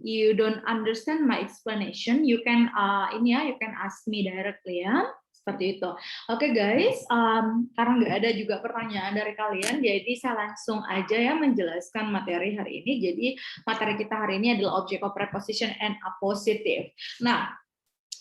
you don't understand my explanation, you can you can ask me directly ya. Seperti itu. Oke guys, karena nggak ada juga pertanyaan dari kalian, jadi saya langsung aja ya menjelaskan materi hari ini. Jadi materi kita hari ini adalah object of preposition and appositive. Nah,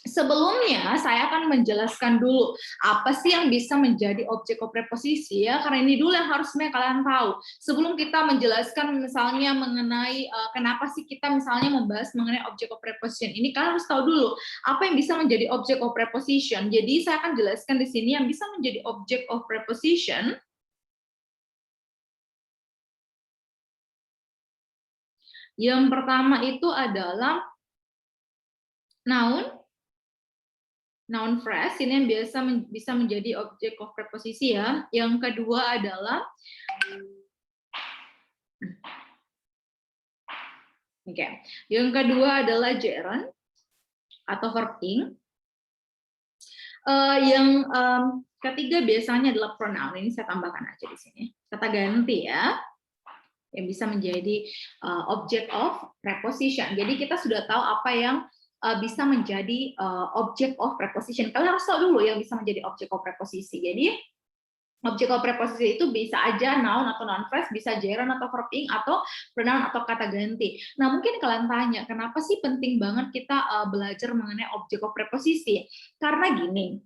sebelumnya saya akan menjelaskan dulu apa sih yang bisa menjadi objek of preposisi ya, karena ini dulu yang harusnya kalian tahu sebelum kita menjelaskan misalnya mengenai kenapa sih kita misalnya membahas mengenai object of preposition ini. Kalian harus tahu dulu apa yang bisa menjadi object of preposition. Jadi saya akan jelaskan di sini yang bisa menjadi object of preposition. Yang pertama itu adalah noun phrase, ini yang bisa menjadi object of preposisi ya. Yang kedua adalah yang kedua adalah gerund atau verbing. Yang ketiga biasanya adalah pronoun. Ini saya tambahkan aja di sini. Kata ganti ya, yang bisa menjadi object of preposition. Jadi kita sudah tahu apa yang bisa menjadi object of preposition. Kalian harus tahu dulu yang bisa menjadi object of preposisi. Jadi object of preposisi itu bisa aja noun atau noun phrase, bisa gerund atau verbing atau pronoun atau kata ganti. Nah, mungkin kalian tanya, kenapa sih penting banget kita belajar mengenai object of preposisi? Karena gini,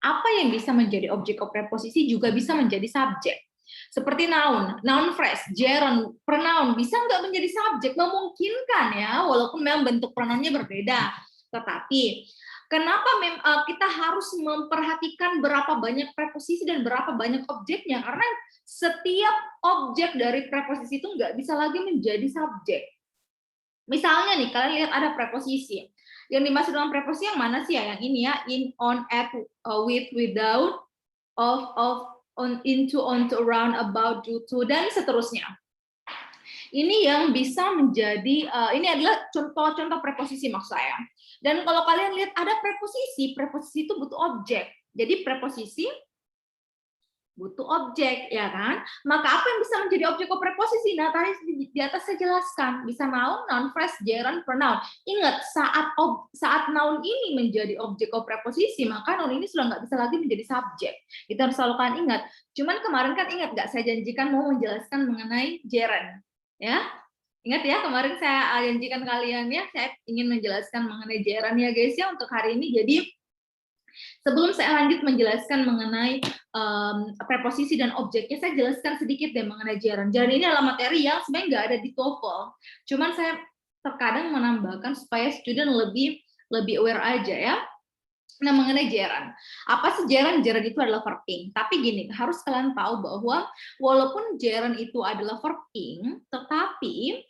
apa yang bisa menjadi object of preposisi juga bisa menjadi subjek. Seperti noun phrase, gerund, pronoun bisa nggak menjadi subjek? Memungkinkan ya, walaupun memang bentuk pronounnya berbeda. Tetapi kenapa kita harus memperhatikan berapa banyak preposisi dan berapa banyak objeknya? Karena setiap objek dari preposisi itu nggak bisa lagi menjadi subjek. Misalnya nih, kalian lihat ada preposisi. Yang dimaksud dengan preposisi yang mana sih ya? Yang ini ya, in, on, at, with, without, of, on, into, on, to, around, about, due to, dan seterusnya. Ini yang bisa menjadi, ini adalah contoh-contoh preposisi maksud saya. Dan kalau kalian lihat ada preposisi itu butuh objek. Jadi preposisi butuh objek, ya kan? Maka apa yang bisa menjadi objek of preposisi? Nah, tadi di atas saya jelaskan, bisa noun phrase, gerund, pronoun. Ingat, saat noun ini menjadi objek of preposisi, maka noun ini sudah nggak bisa lagi menjadi subjek. Kita harus selalu kan ingat. Cuman kemarin kan ingat nggak saya janjikan mau menjelaskan mengenai gerund, ya? Ingat ya, kemarin saya janjikan kalian ya, saya ingin menjelaskan mengenai gerund ya guys ya untuk hari ini. Jadi sebelum saya lanjut menjelaskan mengenai preposisi dan objeknya, saya jelaskan sedikit deh mengenai gerund. Gerund ini adalah materi yang sebenarnya nggak ada di TOEFL. Cuman saya terkadang menambahkan supaya student lebih aware aja ya. Nah, mengenai gerund. Apa sih gerund? Gerund itu adalah verbing. Tapi gini, harus kalian tahu bahwa walaupun gerund itu adalah verbing, tetapi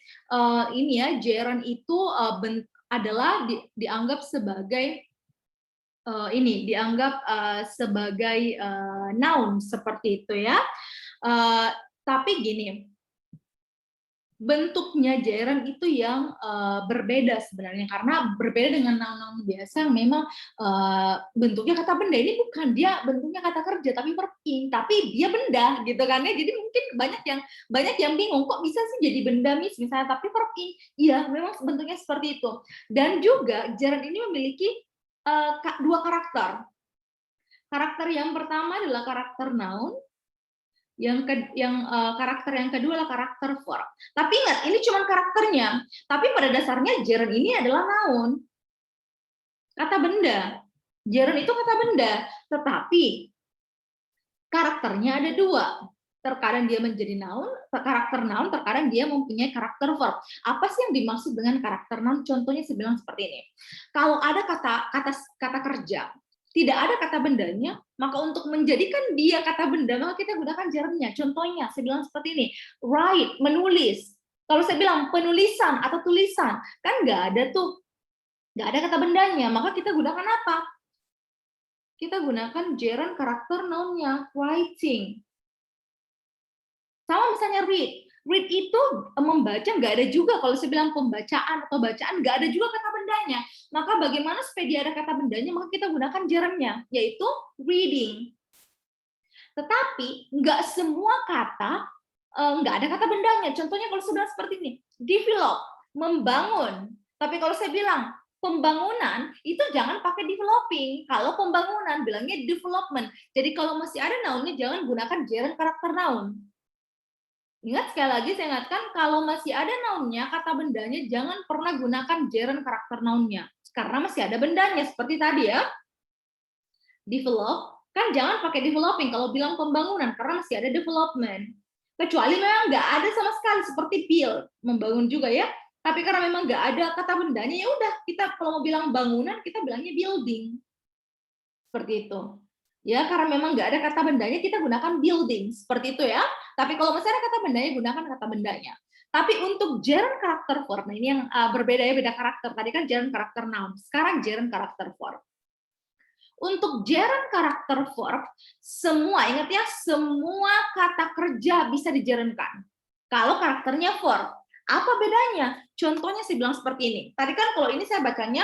ini ya, gerund itu adalah dianggap sebagai sebagai noun seperti itu ya. Tapi gini, bentuknya gerund itu yang berbeda sebenarnya, karena berbeda dengan noun-noun biasa yang memang bentuknya kata benda. Ini bukan dia bentuknya kata kerja tapi verbing, tapi dia benda gitu kan ya. Jadi mungkin banyak yang bingung kok bisa sih jadi benda misalnya tapi verbing. Iya, memang bentuknya seperti itu. Dan juga gerund ini memiliki dua karakter. Karakter yang pertama adalah karakter noun, karakter yang kedua adalah karakter verb. Tapi ingat, ini cuma karakternya. Tapi pada dasarnya gerund ini adalah noun, kata benda. Gerund itu kata benda, tetapi karakternya ada dua. Terkadang dia menjadi noun, karakter noun, terkadang dia mempunyai karakter verb. Apa sih yang dimaksud dengan karakter noun? Contohnya saya bilang seperti ini. Kalau ada kata kerja, tidak ada kata bendanya, maka untuk menjadikan dia kata benda, maka kita gunakan gerundnya. Contohnya, saya bilang seperti ini, write, menulis. Kalau saya bilang penulisan atau tulisan, kan nggak ada kata bendanya, maka kita gunakan apa? Kita gunakan gerund karakter noun-nya, writing. Sama misalnya read. Read itu membaca, nggak ada juga. Kalau saya bilang pembacaan atau bacaan, nggak ada juga kata bendanya. Maka bagaimana supaya dia ada kata bendanya? Maka kita gunakan gerundnya, yaitu reading. Tetapi nggak semua kata nggak ada kata bendanya. Contohnya kalau saya bilang seperti ini, develop. membangun. Tapi kalau saya bilang pembangunan, itu jangan pakai developing. Kalau pembangunan, bilangnya development. Jadi kalau masih ada noun-nya, jangan gunakan gerund karakter noun. Ingat, sekali lagi saya ingatkan, kalau masih ada noun-nya, kata bendanya, jangan pernah gunakan gerund karakter noun-nya. Karena masih ada bendanya, seperti tadi ya. Develop, kan jangan pakai developing kalau bilang pembangunan, karena masih ada development. Kecuali memang nggak ada sama sekali, seperti build, membangun juga ya. Tapi karena memang nggak ada kata bendanya, ya udah, kita kalau mau bilang bangunan, kita bilangnya building. Seperti itu. Ya, karena memang nggak ada kata bendanya, kita gunakan building. Seperti itu ya. Tapi kalau masih ada kata bendanya, gunakan kata bendanya. Tapi untuk gerund karakter verb, nah ini yang berbeda ya, beda karakter. Tadi kan gerund karakter noun, sekarang gerund karakter verb. Untuk gerund karakter verb, semua, ingat ya, semua kata kerja bisa digerundkan. Kalau karakternya verb. Apa bedanya? Contohnya saya bilang seperti ini. Tadi kan kalau ini saya bacanya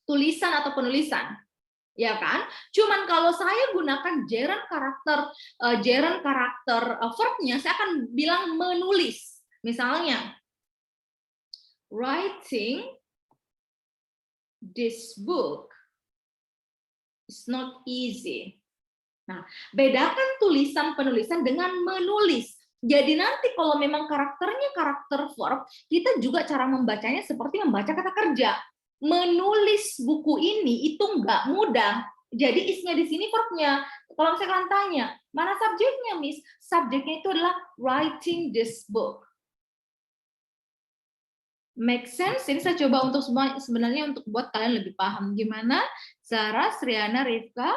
tulisan atau penulisan. Ya kan? Cuman kalau saya gunakan gerund karakter verb-nya, saya akan bilang menulis. Misalnya, writing this book is not easy. Nah, bedakan tulisan penulisan dengan menulis. Jadi nanti kalau memang karakternya karakter verb, kita juga cara membacanya seperti membaca kata kerja. Menulis buku ini itu nggak mudah. Jadi isnya di sini verbnya. Kalau saya akan tanya, mana subjeknya, Miss? Subjeknya itu adalah writing this book. Make sense? Ini saya coba untuk semua, sebenarnya untuk buat kalian lebih paham. Gimana? Sarah, Sriana, Rifka?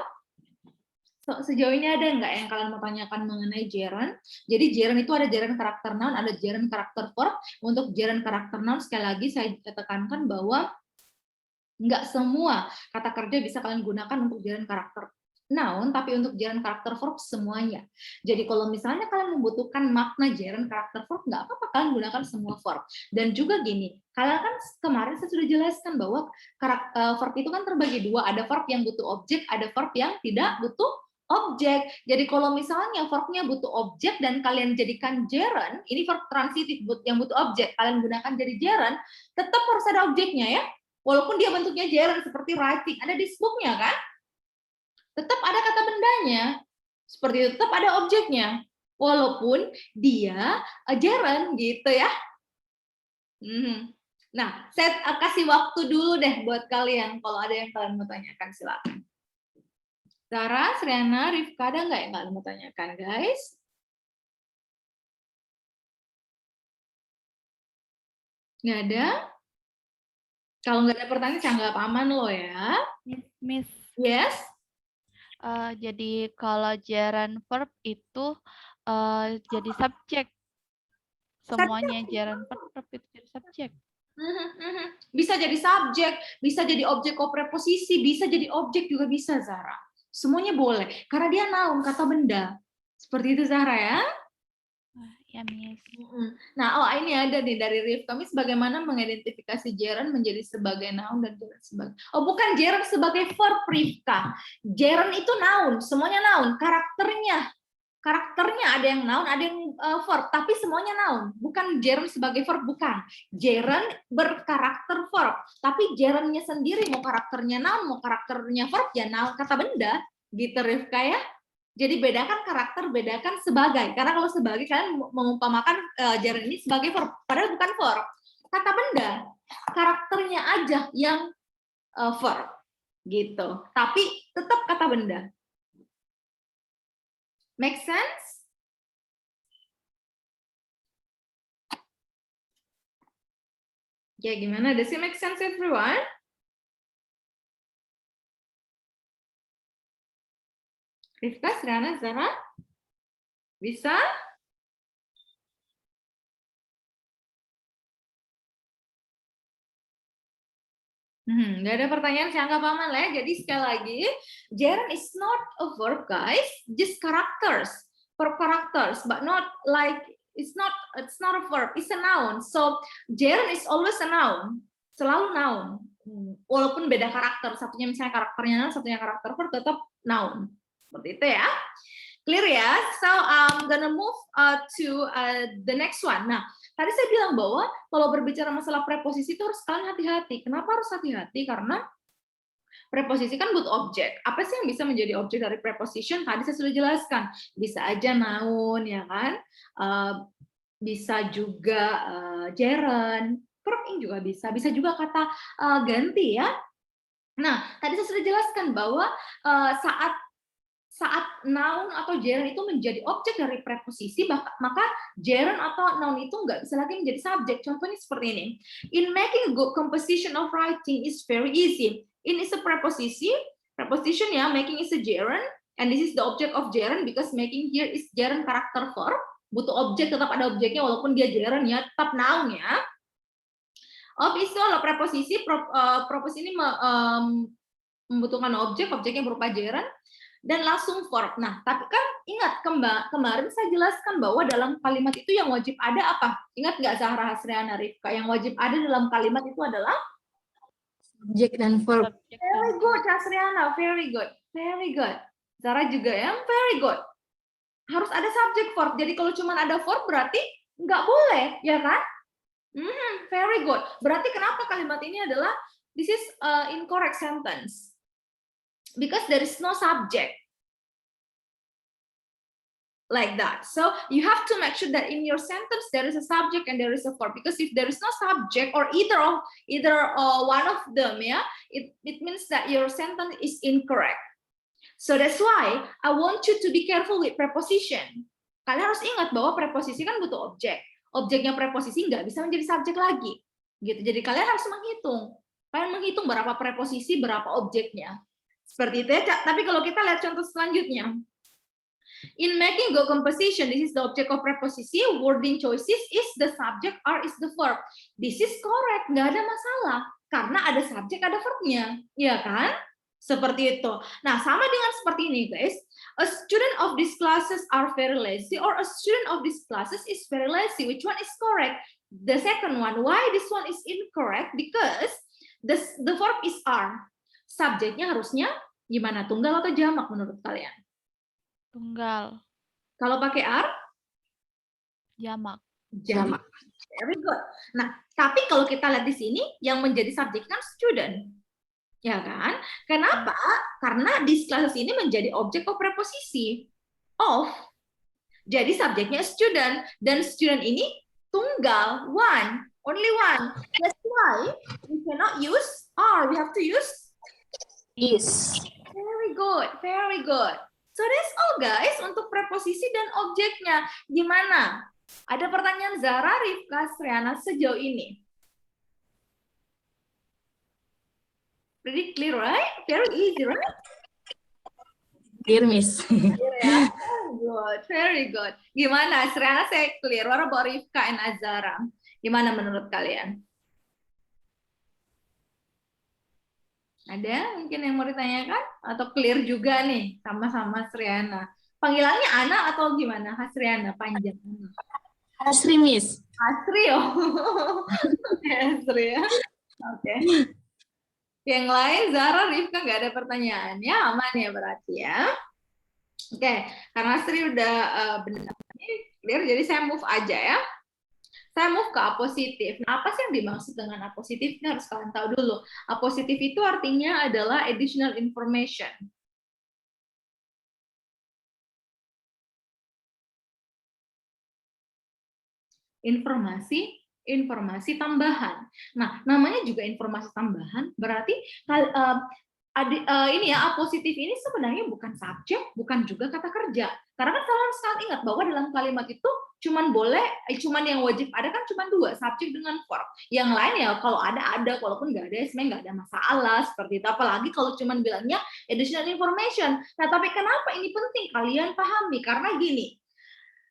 Sejauh ini ada nggak yang kalian mau tanyakan mengenai gerund? Jadi gerund itu ada gerund karakter noun, ada gerund karakter verb. Untuk gerund karakter noun, sekali lagi saya tekankan bahwa nggak semua kata kerja bisa kalian gunakan untuk gerund karakter noun, tapi untuk gerund karakter verb semuanya. Jadi kalau misalnya kalian membutuhkan makna gerund karakter verb, nggak apa-apa kalian gunakan semua verb. Dan juga gini, kalian kan kemarin saya sudah jelaskan bahwa verb itu kan terbagi dua, ada verb yang butuh objek, ada verb yang tidak butuh objek. Jadi kalau misalnya verbnya butuh objek dan kalian jadikan gerund, ini verb transitif yang butuh objek, kalian gunakan jadi gerund, tetap harus ada objeknya ya. Walaupun dia bentuknya gerund seperti writing, ada this book-nya kan? Tetap ada kata bendanya. Seperti itu, tetap ada objeknya. Walaupun dia gerund gitu ya. Nah, saya kasih waktu dulu deh buat kalian. Kalau ada yang kalian mau tanyakan, silakan. Sarah, Sriana, Rifka, ada nggak yang kalian mau tanyakan, guys? Nggak ada? Kalau nggak ada pertanyaan, saya anggap aman loh ya. Miss. Yes? Jadi kalau gerund verb itu jadi subjek. Semuanya gerund verb itu jadi subjek. Bisa jadi subjek, bisa jadi objek of preposisi, bisa jadi objek juga bisa, Zara. Semuanya boleh, karena dia noun, kata benda. Seperti itu, Zahra ya. Ya, Miss. Nah, ini ada nih dari Rifka, Miss, bagaimana mengidentifikasi gerund menjadi sebagai noun dan gerund sebagai... Oh, bukan gerund sebagai verb, Rifka. Gerund itu noun, semuanya noun. Karakternya ada yang noun, ada yang verb, tapi semuanya noun. Bukan gerund sebagai verb, bukan. Gerund berkarakter verb, tapi gerundnya sendiri mau karakternya noun, mau karakternya verb, ya noun, kata benda. Gitu, Rifka ya. Jadi bedakan karakter, bedakan sebagai. Karena kalau sebagai kalian mengumpamakan gerund ini sebagai verb, padahal bukan verb. Kata benda, karakternya aja yang verb. Gitu. Tapi tetap kata benda. Make sense? Ya, gimana? Does it make sense, everyone? Rifka, Sriana, Zara? Bisa? Nggak ada pertanyaan, saya anggap aman lah ya. Jadi sekali lagi, gerund is not a verb, guys. Just characters. Verb characters, but not like, it's not a verb, it's a noun. So, gerund is always a noun. Selalu noun. Walaupun beda karakter. Satunya misalnya karakternya noun, satunya karakter verb, tetap noun. Seperti itu ya. Clear ya? So I'm gonna move to the next one. Nah, tadi saya bilang bahwa kalau berbicara masalah preposisi itu harus kalian hati-hati. Kenapa harus hati-hati? Karena preposisi kan butuh objek. Apa sih yang bisa menjadi objek dari preposition? Tadi saya sudah jelaskan. Bisa aja noun, ya kan? Bisa juga gerund, verb juga bisa. Bisa juga kata ganti ya. Nah, tadi saya sudah jelaskan bahwa saat noun atau gerund itu menjadi objek dari preposisi, maka gerund atau noun itu nggak bisa lagi menjadi subjek. Contohnya seperti ini. In making a good composition of writing is very easy. In is a preposition ya, making is a gerund, and this is the object of gerund because making here is gerund karakter verb. Butuh objek, tetap ada objeknya walaupun dia gerund ya, tetap noun ya. Of itu adalah preposisi, preposisi ini membutuhkan objek, objeknya berupa gerund, dan langsung verb. Nah, tapi kan ingat kemarin saya jelaskan bahwa dalam kalimat itu yang wajib ada apa? Ingat nggak Zahra, Hasriana, Rifka? Yang wajib ada dalam kalimat itu adalah subjek dan verb. Very good, Hasriana. Very good. Very good. Zahra juga ya. Very good. Harus ada subjek verb. Jadi kalau cuma ada verb berarti nggak boleh, ya kan? Very good. Berarti kenapa kalimat ini adalah this is incorrect sentence? Because there is no subject like that. So you have to make sure that in your sentence there is a subject and there is a verb. Because if there is no subject or either one of them, yeah, it means that your sentence is incorrect. So that's why I want you to be careful with preposition. Kalian harus ingat bahwa preposisi kan butuh objek. Objeknya preposisi nggak bisa menjadi subjek lagi, gitu. Jadi kalian harus menghitung. Kalian menghitung berapa preposisi, berapa objeknya. Seperti itu ya. Tapi kalau kita lihat contoh selanjutnya. In making good composition, this is the object of preposition, wording choices is the subject, are is the verb. This is correct, nggak ada masalah. Karena ada subjek, ada verbnya. Ya kan? Seperti itu. Nah, sama dengan seperti ini, guys. A student of these classes are very lazy, or a student of these classes is very lazy. Which one is correct? The second one. Why this one is incorrect? Because the verb is are. Subjeknya harusnya gimana? Tunggal atau jamak menurut kalian? Tunggal. Kalau pakai are? Jamak. Jamak. Very good. Nah, tapi kalau kita lihat di sini, yang menjadi subjek kan student. Ya kan? Kenapa? Karena this classes ini menjadi objek of preposisi. Of. Jadi subjeknya student. Dan student ini tunggal. One. Only one. That's why we cannot use are. We have to use Is. very good, very good. So that's all guys untuk preposisi dan objeknya. Gimana? Ada pertanyaan Zara, Rifka, Sriana sejauh ini? Pretty clear, right? Very easy, right? Clear, Miss. Clear ya? Good, very good. Gimana? Sriana saya clear. What about Rifka and Azara? Gimana menurut kalian? Ada mungkin yang mau ditanyakan? Atau clear juga nih sama-sama Sriana? Panggilannya Ana atau gimana? Hasriana, panjang. Asri, Miss. Asri, oh. Asri ya. Oke. Yang lain, Zara, Rifka nggak ada pertanyaan. Ya, aman ya berarti ya. Oke, karena Asri udah benar clear, jadi saya move aja ya. Saya move ke apositif. Nah, apa sih yang dimaksud dengan apositif? Ini harus kalian tahu dulu. Apositif itu artinya adalah additional information. Informasi tambahan. Nah, namanya juga informasi tambahan, berarti ini ya, apositif ini sebenarnya bukan subjek, bukan juga kata kerja. Karena kan kalian harus ingat bahwa dalam kalimat itu cuman yang wajib ada kan cuma dua, subjek dengan verb. Yang lain ya kalau ada, walaupun nggak ada sebenarnya nggak ada masalah seperti itu. Apalagi kalau cuman bilangnya additional information. Nah, tapi kenapa ini penting kalian pahami? Karena gini,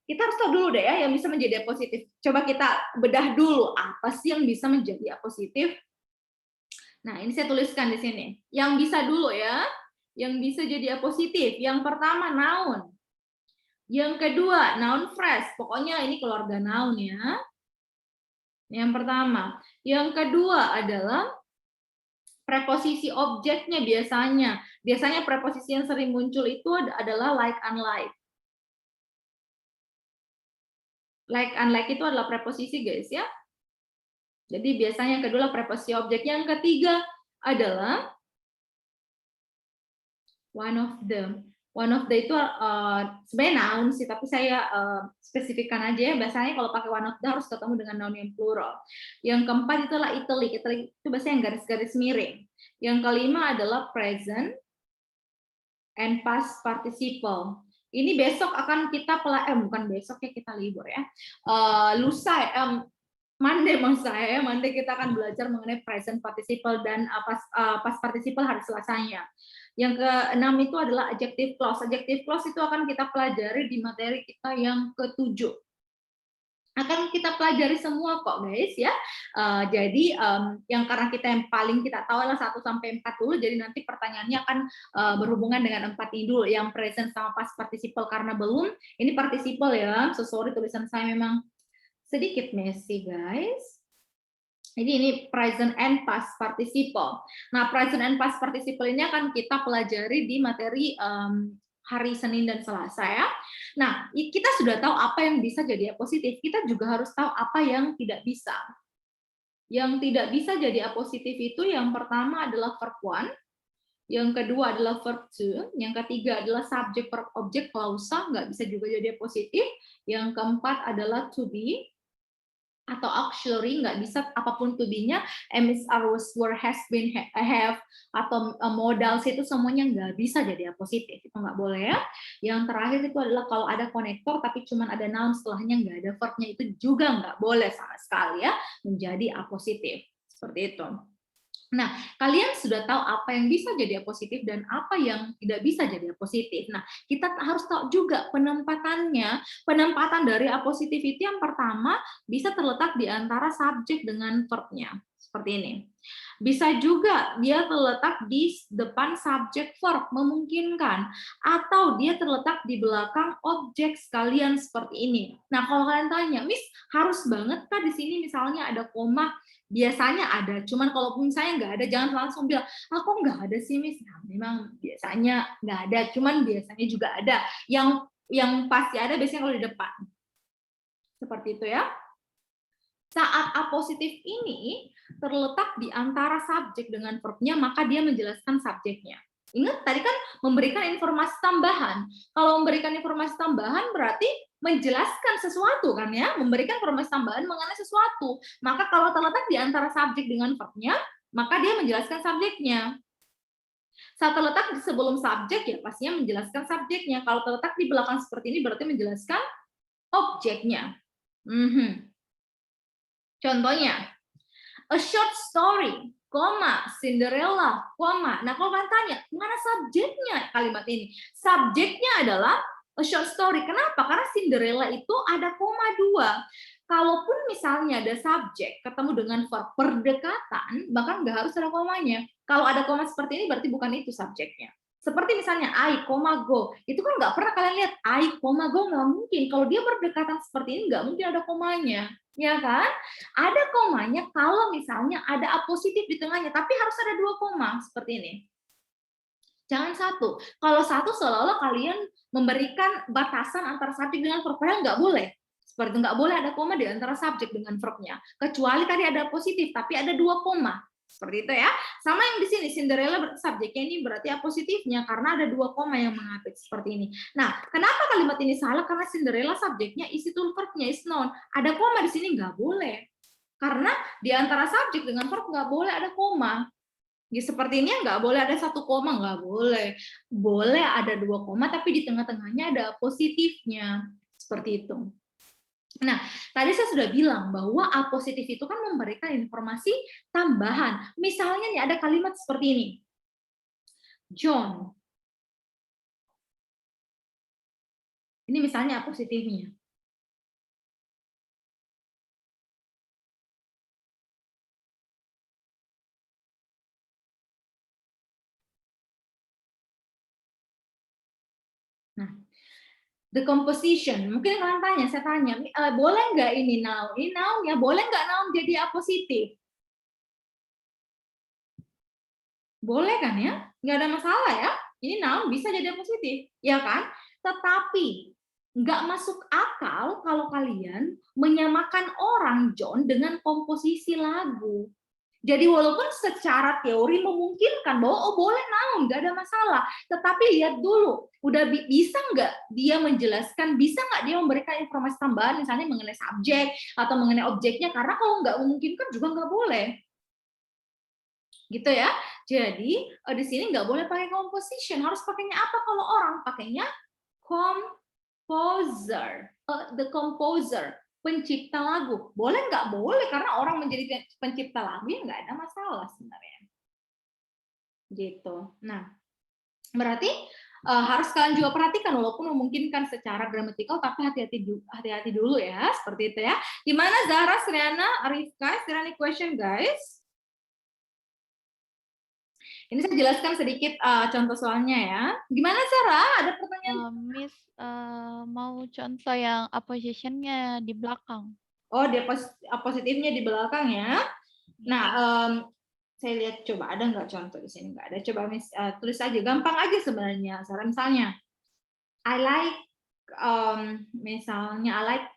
kita harus tahu dulu deh ya yang bisa menjadi apositif. Coba kita bedah dulu apa sih yang bisa menjadi apositif. Nah, ini saya tuliskan di sini. Yang bisa dulu ya, yang bisa jadi apositif. Yang pertama noun. Yang kedua noun phrase. Pokoknya ini keluarga noun ya. Yang pertama. Yang kedua adalah preposisi objeknya biasanya. Biasanya preposisi yang sering muncul itu adalah like, unlike. Like, unlike itu adalah preposisi guys ya. Jadi biasanya yang kedua preposisi objek, yang ketiga adalah one of the. One of the itu sebenarnya noun sih, tapi saya spesifikkan aja ya. Biasanya kalau pakai one of the harus ketemu dengan noun yang plural. Yang keempat itu adalah italic. Italic itu biasanya yang garis-garis miring. Yang kelima adalah present and past participle. Ini besok akan kita bukan besok ya, kita libur ya. Lusa Monday maksud saya, Monday kita akan belajar mengenai present participle dan past participle hari Selasanya. Yang keenam itu adalah adjective clause. Adjective clause itu akan kita pelajari di materi kita yang ke-7. Akan kita pelajari semua kok guys ya. Jadi yang karena kita yang paling kita tahu adalah 1 sampai 4 dulu, jadi nanti pertanyaannya akan berhubungan dengan 4 ini dulu, yang present sama past participle, karena belum ini participle ya. So sorry, tulisan saya memang sedikit messy guys. Jadi ini present and past participle. Nah, present and past participle ini akan kita pelajari di materi hari Senin dan Selasa ya. Nah, kita sudah tahu apa yang bisa jadi apositif, kita juga harus tahu apa yang tidak bisa. Yang tidak bisa jadi apositif itu yang pertama adalah verb 1, yang kedua adalah verb 2, yang ketiga adalah subject verb object klausa, nggak bisa juga jadi apositif, yang keempat adalah to be atau auxiliary, nggak bisa apapun to be-nya, is, are, was, were, has been, have, atau modals itu semuanya nggak bisa jadi apositif, itu nggak boleh ya. Yang terakhir itu adalah kalau ada konektor tapi cuma ada noun setelahnya nggak ada verb-nya, itu juga nggak boleh sama sekali ya menjadi apositif, seperti itu. Nah, kalian sudah tahu apa yang bisa jadi apositif dan apa yang tidak bisa jadi apositif. Nah, kita harus tahu juga penempatannya. Penempatan dari apositif itu yang pertama bisa terletak di antara subjek dengan verb-nya. Seperti ini. Bisa juga dia terletak di depan subjek verb, memungkinkan. Atau dia terletak di belakang objek sekalian seperti ini. Nah, kalau kalian tanya, Miss, harus banget kah di sini misalnya ada koma? Biasanya ada, cuman kalaupun saya nggak ada, jangan langsung bilang, aku nggak ada sih Miss. Nah, memang biasanya nggak ada, cuman biasanya juga ada. Yang pasti ada biasanya kalau di depan. Seperti itu ya. Saat apositif ini terletak di antara subjek dengan verb-nya, maka dia menjelaskan subjeknya. Ingat, tadi kan memberikan informasi tambahan. Kalau memberikan informasi tambahan berarti menjelaskan sesuatu kan ya, memberikan informasi tambahan mengenai sesuatu. Maka kalau terletak di antara subjek dengan verb-nya, maka dia menjelaskan subjeknya. Saat terletak di sebelum subjek ya pastinya menjelaskan subjeknya. Kalau terletak di belakang seperti ini berarti menjelaskan objeknya. Contohnya, a short story, Cinderella, Nah, kalau kalian tanya, mana subjeknya kalimat ini? Subjeknya adalah a short story. Kenapa? Karena Cinderella itu ada koma 2. Kalaupun misalnya ada subjek ketemu dengan verb berdekatan, bahkan nggak harus ada komanya. Kalau ada koma seperti ini berarti bukan itu subjeknya. Seperti misalnya I, go. Itu kan nggak pernah kalian lihat I, go, nggak mungkin. Kalau dia berdekatan seperti ini nggak mungkin ada komanya. Ya kan? Ada komanya kalau misalnya ada apositif di tengahnya, tapi harus ada 2 koma seperti ini. Jangan 1. Kalau 1 seolah-olah kalian memberikan batasan antara subjek dengan verb, nggak boleh. Seperti nggak boleh ada koma di antara subjek dengan verb-nya. Kecuali tadi ada positif, tapi ada 2 koma. Seperti itu ya. Sama yang di sini, Cinderella berarti subjeknya ini berarti apositifnya karena ada 2 koma yang mengapit seperti ini. Nah, kenapa kalimat ini salah? Karena Cinderella subjeknya isi tool verb-nya is noun. Ada koma di sini nggak boleh. Karena di antara subjek dengan verb nggak boleh ada koma. Ya, seperti ini nggak boleh ada 1 koma, nggak boleh. Boleh ada 2 koma, tapi di tengah-tengahnya ada positifnya. Seperti itu. Nah, tadi saya sudah bilang bahwa apositif itu kan memberikan informasi tambahan. Misalnya nih ada kalimat seperti ini. John. Ini misalnya apositifnya. Nah, the composition, mungkin kalian tanya, saya tanya, boleh nggak ini noun? Ini noun ya, boleh nggak noun jadi apositif? Boleh kan ya? Nggak ada masalah ya. Ini noun bisa jadi apositif, ya kan? Tetapi nggak masuk akal kalau kalian menyamakan orang John dengan komposisi lagu. Jadi walaupun secara teori memungkinkan bahwa oh boleh naon, nggak ada masalah. Tetapi lihat dulu, udah bisa nggak dia menjelaskan, bisa nggak dia memberikan informasi tambahan misalnya mengenai subjek atau mengenai objeknya, karena kalau nggak memungkinkan juga nggak boleh. Gitu ya. Jadi di sini nggak boleh pakai composition, harus pakainya apa kalau orang? Pakainya composer, the composer, pencipta lagu. Boleh nggak? Boleh, karena orang menjadi pencipta lagu ya nggak ada masalah sebenarnya. Gitu. Nah, berarti harus kalian juga perhatikan walaupun memungkinkan secara gramatikal, tapi hati-hati dulu ya, seperti itu ya. Gimana Zahra, Sriana, Arifka, is there any question guys? Ini saya jelaskan sedikit contoh soalnya ya. Gimana Zahra? Ada pertanyaan? Miss, mau contoh yang opposition-nya di belakang. Oh, dia positifnya di belakang ya. Nah, saya lihat coba ada nggak contoh di sini, nggak ada. Coba tulis aja, gampang aja sebenarnya. Misalnya, I like, misalnya I like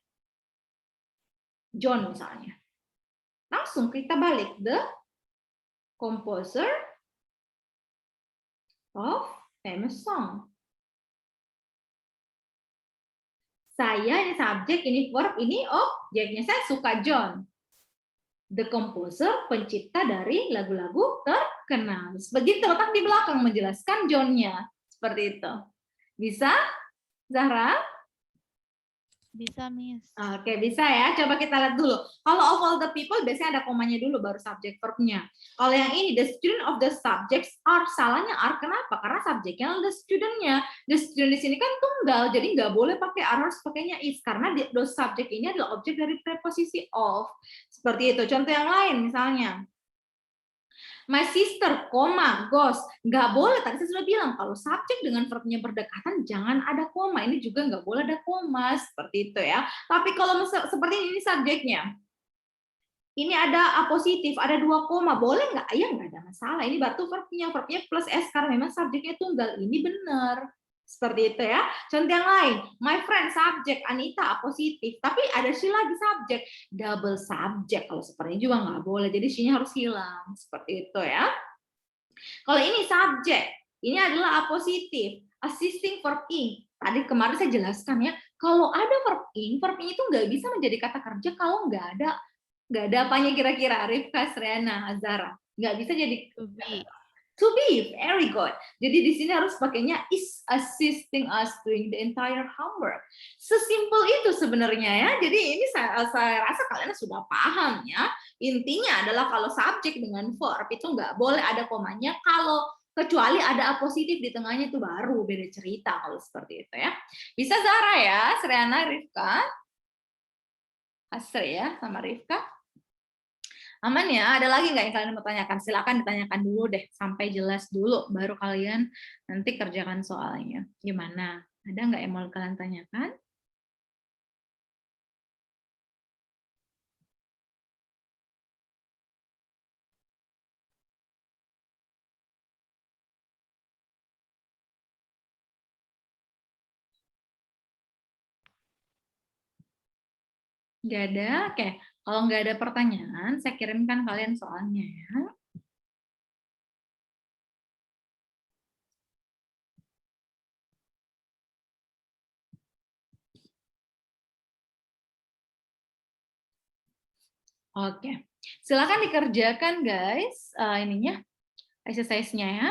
John misalnya. Langsung kita balik the composer of famous song. Saya ini subjek, ini verb, ini objeknya. Saya suka John. The composer, pencipta dari lagu-lagu terkenal. Begitu letak di belakang menjelaskan John-nya. Seperti itu. Bisa, Zahra? Bisa, Miss. Oke, bisa ya. Coba kita lihat dulu. Kalau of all the people, biasanya ada komanya dulu, baru subject verb-nya. Kalau yang ini, the student of the subjects are, salahnya are. Kenapa? Karena subjeknya the student-nya. The student di sini kan tunggal, jadi nggak boleh pakai are, harus pakainya is. Karena those subject ini adalah objek dari preposisi of. Seperti itu. Contoh yang lain, misalnya. My sister, koma, goes. Nggak boleh, tadi saya sudah bilang, kalau subjek dengan verbnya berdekatan, jangan ada koma. Ini juga nggak boleh ada koma, seperti itu ya. Tapi kalau seperti ini subjeknya, ini ada apositif, ada 2 koma, boleh nggak? Ya nggak ada masalah. Ini batu verbnya plus S, karena memang subjeknya tunggal. Ini benar. Seperti itu ya. Contoh yang lain, my friend subjek, Anita apositif, tapi ada she lagi subjek, double subjek. Kalau seperti ini juga nggak boleh, jadi she-nya harus hilang. Seperti itu ya. Kalau ini subjek, ini adalah apositif, assisting verb ing. Tadi kemarin saya jelaskan ya, kalau ada verb ing itu nggak bisa menjadi kata kerja kalau nggak ada apanya kira-kira, Rifka, Sriana, Azara. Nggak bisa jadi To be. to be, very good. Jadi di sini harus pakainya is assisting us doing the entire homework. Sesimpel itu sebenarnya ya. Jadi ini saya rasa kalian sudah paham ya. Intinya adalah kalau subjek dengan verb itu nggak boleh ada komanya, kalau kecuali ada apositif di tengahnya itu baru beda cerita kalau seperti itu ya. Bisa Zara ya, Sriana, Rifka. Asri ya sama Rifka. Aman ya? Ada lagi nggak yang kalian mau tanyakan? Silakan ditanyakan dulu deh, sampai jelas dulu, baru kalian nanti kerjakan soalnya. Gimana? Ada nggak yang mau kalian tanyakan? Nggak ada? Oke. Kalau nggak ada pertanyaan, saya kirimkan kalian soalnya ya. Oke. Silakan dikerjakan guys, ininya, exercise-nya ya.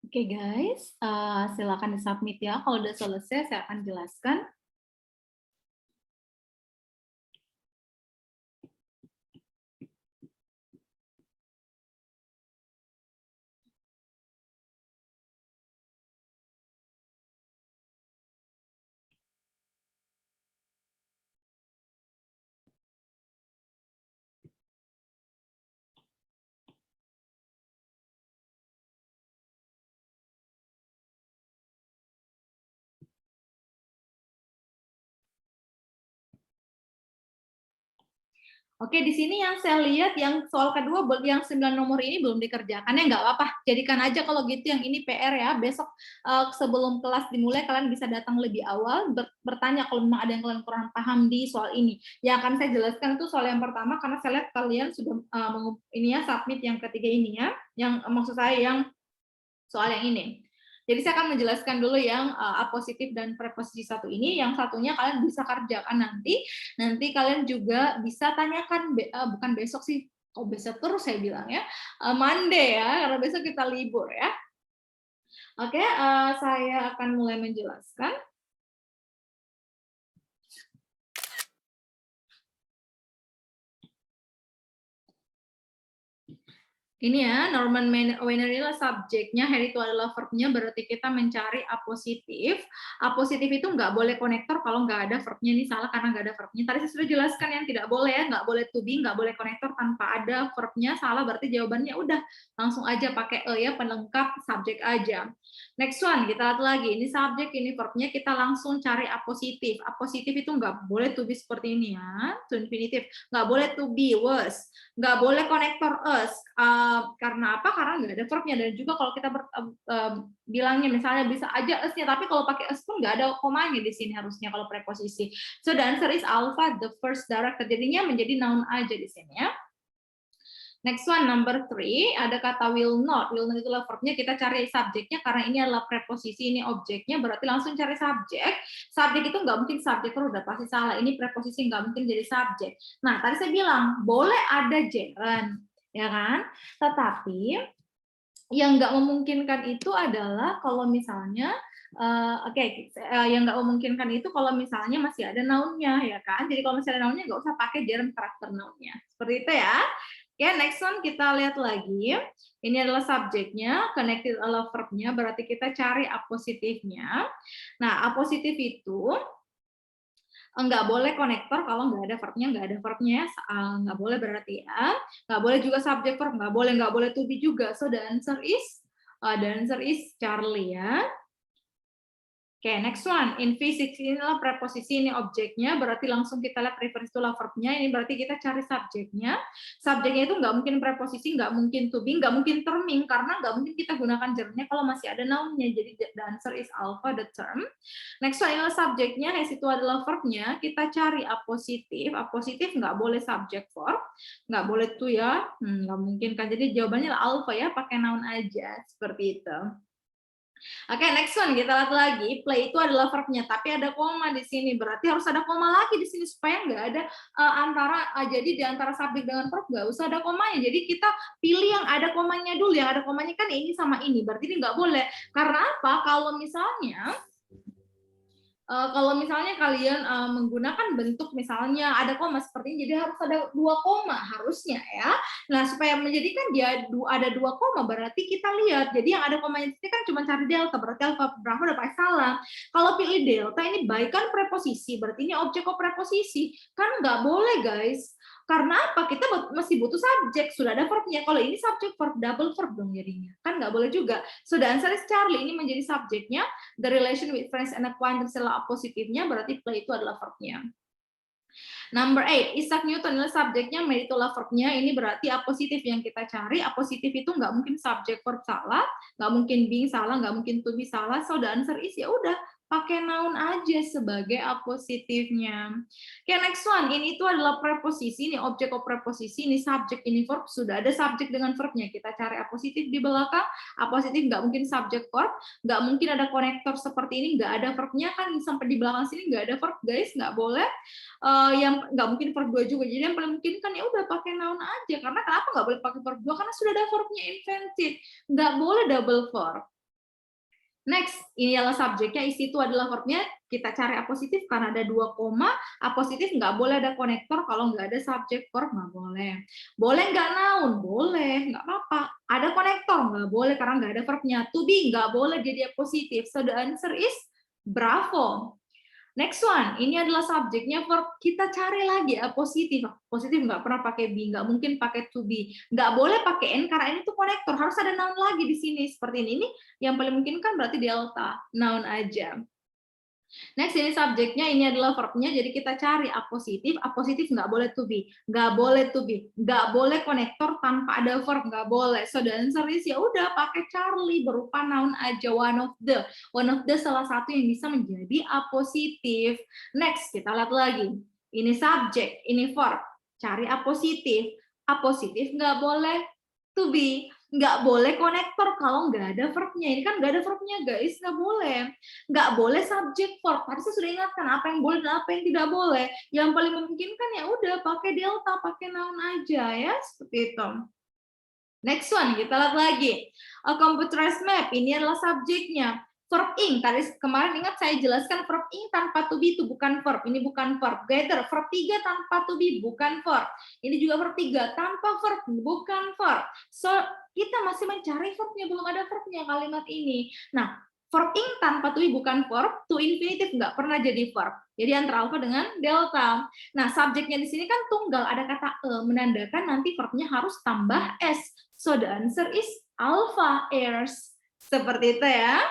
Oke guys, silakan di-submit ya. Kalau udah selesai, saya akan jelaskan. Oke, di sini yang saya lihat yang soal kedua yang 9 nomor ini belum dikerjakan ya, nggak apa-apa. Jadikan aja kalau gitu yang ini PR ya. Besok sebelum kelas dimulai kalian bisa datang lebih awal bertanya kalau memang ada yang kalian kurang paham di soal ini. Yang akan saya jelaskan itu soal yang pertama karena saya lihat kalian sudah ini ya submit yang ketiga ini ya. Yang maksud saya yang soal yang ini. Jadi saya akan menjelaskan dulu yang apositif dan preposisi satu ini, yang satunya kalian bisa kerjakan nanti kalian juga bisa tanyakan, bukan besok sih, kok besok terus saya bilang ya, Monday ya, karena besok kita libur ya. Oke, saya akan mulai menjelaskan. Ini ya, Norman Wiener inilah subjeknya, Harry itu adalah verbnya, berarti kita mencari apositif. Apositif itu nggak boleh konektor kalau nggak ada verbnya, ini salah karena nggak ada verbnya. Tadi saya sudah jelaskan yang tidak boleh ya, nggak boleh to be, nggak boleh konektor tanpa ada verbnya, salah berarti jawabannya udah langsung aja pakai ya, pelengkap subjek aja. Next one, kita lihat lagi, ini subjek, ini verbnya, kita langsung cari apositif. Apositif itu nggak boleh to be seperti ini ya, to infinitive, nggak boleh to be, was, nggak boleh konektor us. Karena apa? Karena nggak ada verbnya. Dan juga kalau kita bilangnya misalnya bisa aja us-nya, tapi kalau pakai us pun nggak ada komanya di sini harusnya kalau preposisi. So the answer is alpha, the first director. Jadinya menjadi noun aja di sini ya. Next one, number 3, ada kata will not. Will not itulah verbnya, kita cari subjeknya karena ini adalah preposisi, ini objeknya, berarti langsung cari subjek. Subjek itu nggak mungkin subjek terus, udah pasti salah. Ini preposisi nggak mungkin jadi subjek. Nah, tadi saya bilang boleh ada gerund, ya kan? Tetapi yang nggak memungkinkan itu adalah kalau misalnya yang nggak memungkinkan itu kalau misalnya masih ada noun-nya, ya kan? Jadi kalau misalnya ada noun-nya nggak usah pakai gerund karakter noun-nya. Seperti itu ya. Oke, next one kita lihat lagi. Ini adalah subjeknya, connected adalah verb-nya, berarti kita cari apositifnya. Nah, apositif itu nggak boleh konektor kalau nggak ada verbnya, nggak boleh berarti ya. Nggak boleh juga subjek verb, nggak boleh to be juga. So the answer is Charlie ya. Oke, next one. In physics, inilah preposisi, ini objeknya, berarti langsung kita lihat reference to verbnya, ini berarti kita cari subjeknya. Subjeknya itu nggak mungkin preposisi, nggak mungkin to be, nggak mungkin terming, karena nggak mungkin kita gunakan gerundnya kalau masih ada noun-nya, jadi the answer is alpha, the term. Next one, inilah subjeknya, has itu adalah verbnya, kita cari apositif, apositif nggak boleh subject verb, nggak boleh to ya, nggak mungkin kan, jadi jawabannya alpha ya, pakai noun aja, seperti itu. Oke, next one kita lihat lagi. Play itu adalah verbnya, tapi ada koma di sini. Berarti harus ada koma lagi di sini supaya nggak ada jadi di antara subjek dengan verb nggak usah ada komanya. Jadi kita pilih yang ada komanya dulu. Yang ada komanya kan ini sama ini. Berarti ini nggak boleh. Karena apa? Kalau misalnya kalian menggunakan bentuk misalnya ada koma seperti ini, jadi harus ada 2 koma harusnya ya. Nah, supaya menjadikan dia ada 2 koma, berarti kita lihat. Jadi yang ada komanya itu kan cuma cari delta, berarti alfa berapa udah pasti salah. Kalau pilih delta ini baik kan preposisi, berarti ini objek kok preposisi. Kan nggak boleh guys. Karena apa? Kita masih butuh subjek, sudah ada verbnya. Kalau ini subjek verb, double verb dong jadinya. Kan nggak boleh juga. So the answer is Charlie, ini menjadi subjeknya. The relation with friends and acquaintance adalah positifnya, berarti play itu adalah verbnya. Number 8, Isaac Newton adalah subjeknya, made itulah verbnya, ini berarti apositif yang kita cari. Apositif itu nggak mungkin subjek verb salah, nggak mungkin being salah, nggak mungkin to be salah. So the answer is ya udah pakai noun aja sebagai apositifnya. Oke, next one. Ini itu adalah preposisi, ini objek of preposisi, ini subjek, ini verb. Sudah ada subjek dengan verbnya. Kita cari apositif di belakang. Apositif nggak mungkin subjek verb, nggak mungkin ada konektor seperti ini, nggak ada verbnya kan sampai di belakang sini nggak ada verb guys, nggak boleh. Yang nggak mungkin verb 2 juga. Jadi yang paling mungkin kan ya udah pakai noun aja. Karena kenapa nggak boleh pakai verb 2? Karena sudah ada verbnya invented. Nggak boleh double verb. Next, ini adalah subjeknya, isi itu adalah verbnya, kita cari apositif karena ada 2 koma, apositif nggak boleh ada konektor kalau nggak ada subjek verb, nggak boleh. Boleh nggak noun? Boleh, nggak apa-apa. Ada konektor? Nggak boleh karena nggak ada verbnya. To be nggak boleh jadi apositif. So the answer is bravo. Next one, ini adalah subjeknya verb. Kita cari lagi apositif. Positif nggak pernah pakai be, nggak mungkin pakai to be. Nggak boleh pakai n karena ini tuh konektor. Harus ada noun lagi di sini. Seperti ini yang paling mungkin kan berarti delta. Noun aja. Next, ini subjeknya, ini adalah verbnya, jadi kita cari apositif nggak boleh to be, nggak boleh to be, nggak boleh konektor tanpa ada verb, nggak boleh. So the answer is ya udah pakai Charlie berupa noun aja, one of the salah satu yang bisa menjadi apositif. Next, kita lihat lagi, ini subjek, ini verb, cari apositif nggak boleh to be, nggak boleh konektor kalau nggak ada verbnya. Ini kan nggak ada verbnya guys, nggak boleh subjek verb. Tadi saya sudah ingatkan apa yang boleh dan apa yang tidak boleh. Yang paling memungkinkan ya udah pakai delta, pakai noun aja ya, seperti itu. Next one, kita lihat lagi, a computerized map, ini adalah subjeknya. Verb ing, tadi kemarin ingat saya jelaskan verb ing tanpa to be itu bukan verb, ini bukan verb. Gather, verb 3 tanpa to be bukan verb. Ini juga verb 3 tanpa verb bukan verb. So kita masih mencari verbnya, belum ada verbnya kalimat ini. Nah, verb ing tanpa to be bukan verb, to infinitive nggak pernah jadi verb. Jadi antara alpha dengan delta. Nah, subjeknya di sini kan tunggal, ada kata menandakan nanti verbnya harus tambah s. So the answer is alpha heirs. Seperti itu ya.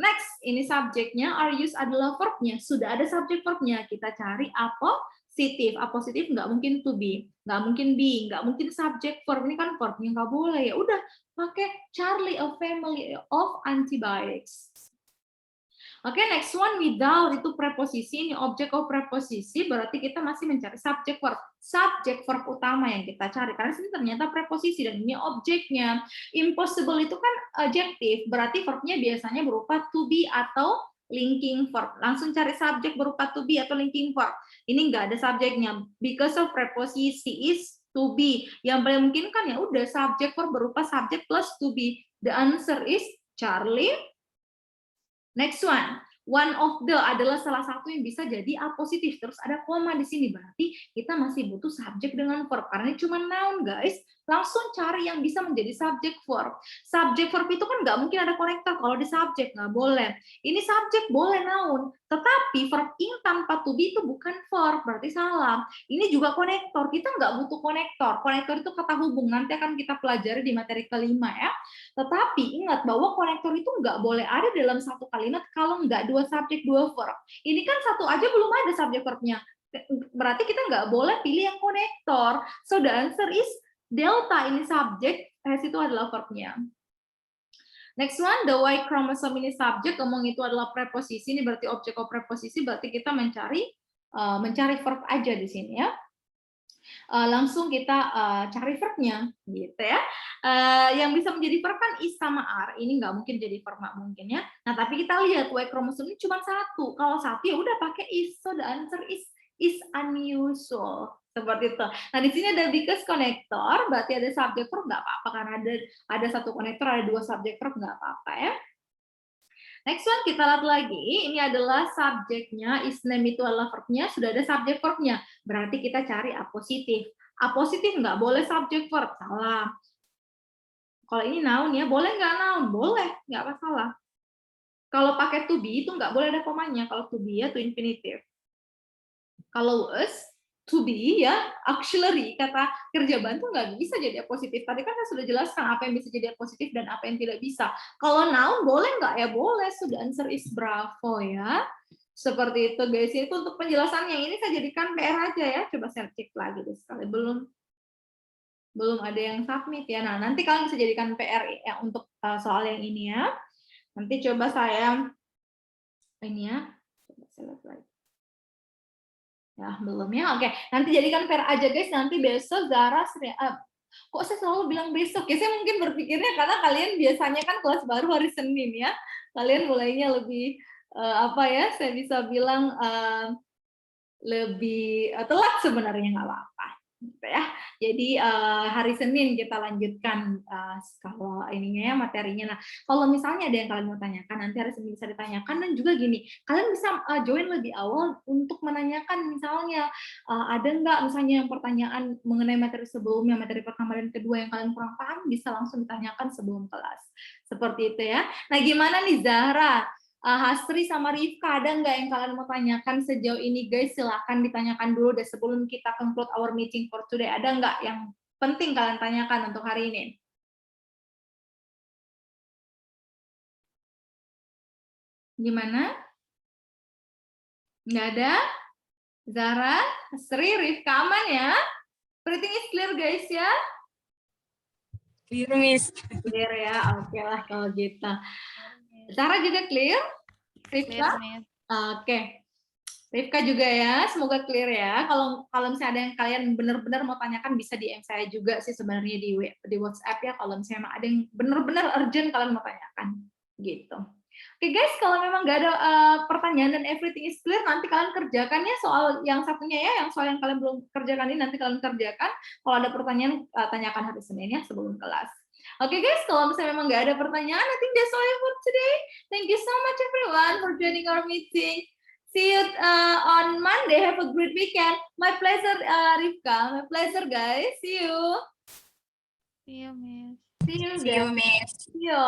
Next, ini subjeknya, are used adalah verbnya. Sudah ada subjek verbnya, kita cari apositif. Apositif nggak mungkin to be, nggak mungkin be, nggak mungkin subjek verb. Ini kan verbnya nggak boleh. Ya udah, pakai Charlie, a family of antibiotics. Oke, next one, without itu preposisi, ini object of preposisi, berarti kita masih mencari subjek verb. Subjek verb utama yang kita cari, karena sini ternyata preposisi dan ini objeknya. Impossible itu kan adjektif, berarti verbnya biasanya berupa to be atau linking verb. Langsung cari subjek berupa to be atau linking verb. Ini nggak ada subjeknya, because of preposisi is to be. Yang paling mungkin kan ya udah subjek verb berupa subjek plus to be. The answer is Charlie. Next one of the adalah salah satu yang bisa jadi apositif, terus ada koma di sini, berarti kita masih butuh subjek dengan verb, karena ini cuma noun guys. Langsung cari yang bisa menjadi subjek verb. Subjek verb itu kan nggak mungkin ada konektor kalau di subjek, nggak boleh. Ini subjek boleh noun, tetapi verb ing tanpa to be itu bukan verb, berarti salah. Ini juga konektor, kita nggak butuh konektor. Konektor itu kata hubung, nanti akan kita pelajari di materi kelima ya. Tetapi ingat bahwa konektor itu nggak boleh ada dalam satu kalimat kalau nggak dua subjek, dua verb. Ini kan satu aja belum ada subjek verbnya. Berarti kita nggak boleh pilih yang konektor. So the answer is delta, ini subjek, S itu adalah verbnya. Next one, the Y chromosome ini subjek, ngomong itu adalah preposisi, ini berarti objek of preposisi, berarti kita mencari verb aja di sini ya. Langsung kita cari verbnya gitu ya. Yang bisa menjadi verb kan is sama are, ini nggak mungkin jadi verb, nggak mungkin ya. Nah tapi kita lihat Y chromosome ini cuma satu, kalau satu ya udah pakai is, so the answer is unusual. Seperti itu. Nah di sini ada because konektor, berarti ada subjek verb, nggak apa-apa karena ada satu konektor, ada dua subjek verb, nggak apa-apa ya. Next one, kita lihat lagi, ini adalah subjeknya, is name itu adalah verbnya, sudah ada subjek verbnya, berarti kita cari apositif. Apositif nggak boleh subjek verb, salah. Kalau ini noun ya, boleh nggak noun? Boleh, nggak masalah. Kalau pakai to be itu nggak boleh ada komanya, kalau to be ya to infinitive. Kalau was, to be ya auxiliary, kata kerja bantu nggak bisa jadi apositif. Tadi kan saya sudah jelaskan apa yang bisa jadi apositif dan apa yang tidak bisa. Kalau noun boleh nggak? Ya boleh. So the answer is bravo ya. Seperti itu guys. Itu untuk penjelasannya. Ini saya jadikan PR aja ya. Coba saya cek lagi deh sekali. Belum ada yang submit ya. Nah nanti kalian bisa jadikan PR ya untuk soal yang ini ya. Nanti coba saya ini ya. Coba saya lihat lagi. Ya, belum ya. Oke, nanti jadikan PR aja guys. Nanti besok Zara kok saya selalu bilang besok ya? Saya mungkin berpikirnya karena kalian biasanya kan kelas baru hari Senin ya. Kalian mulainya lebih apa ya? Saya bisa bilang lebih telat sebenarnya, nggak apa-apa. Gitu ya. Jadi hari Senin kita lanjutkan kalau ininya ya materinya. Nah, kalau misalnya ada yang kalian mau tanyakan, nanti hari Senin bisa ditanyakan. Dan juga gini, kalian bisa join lebih awal untuk menanyakan misalnya ada nggak misalnya yang pertanyaan mengenai materi sebelumnya, materi pertama dan kedua yang kalian kurang paham, bisa langsung ditanyakan sebelum kelas. Seperti itu ya. Nah, gimana nih Zahra? Hasri sama Rifka, ada nggak yang kalian mau tanyakan sejauh ini guys? Silahkan ditanyakan dulu deh sebelum kita conclude our meeting for today. Ada nggak yang penting kalian tanyakan untuk hari ini? Gimana? Nggak ada? Zara, Hasri, Rifka aman ya? Everything is clear guys ya? Clear, Miss. Clear ya, oke lah kalau gitu. Zara juga clear? Rifka? Clear, Miss. Oke. Rifka juga ya, semoga clear ya. Kalau misalnya ada yang kalian benar-benar mau tanyakan bisa DM saya juga sih sebenarnya di WhatsApp ya. Kalau misalnya ada yang benar-benar urgent kalian mau tanyakan, gitu. Oke guys, kalau memang nggak ada pertanyaan dan everything is clear, nanti kalian kerjakan ya soal yang satunya ya, yang soal yang kalian belum kerjakan ini nanti kalian kerjakan. Kalau ada pertanyaan tanyakan hari Senin ya sebelum kelas. Oke guys, kalau misalnya memang nggak ada pertanyaan, I think that's all for today. Thank you so much everyone for joining our meeting. See you on Monday. Have a great weekend. My pleasure, Rifka. My pleasure, guys. See you. See you, Miss. See you, See you, Miss. See you.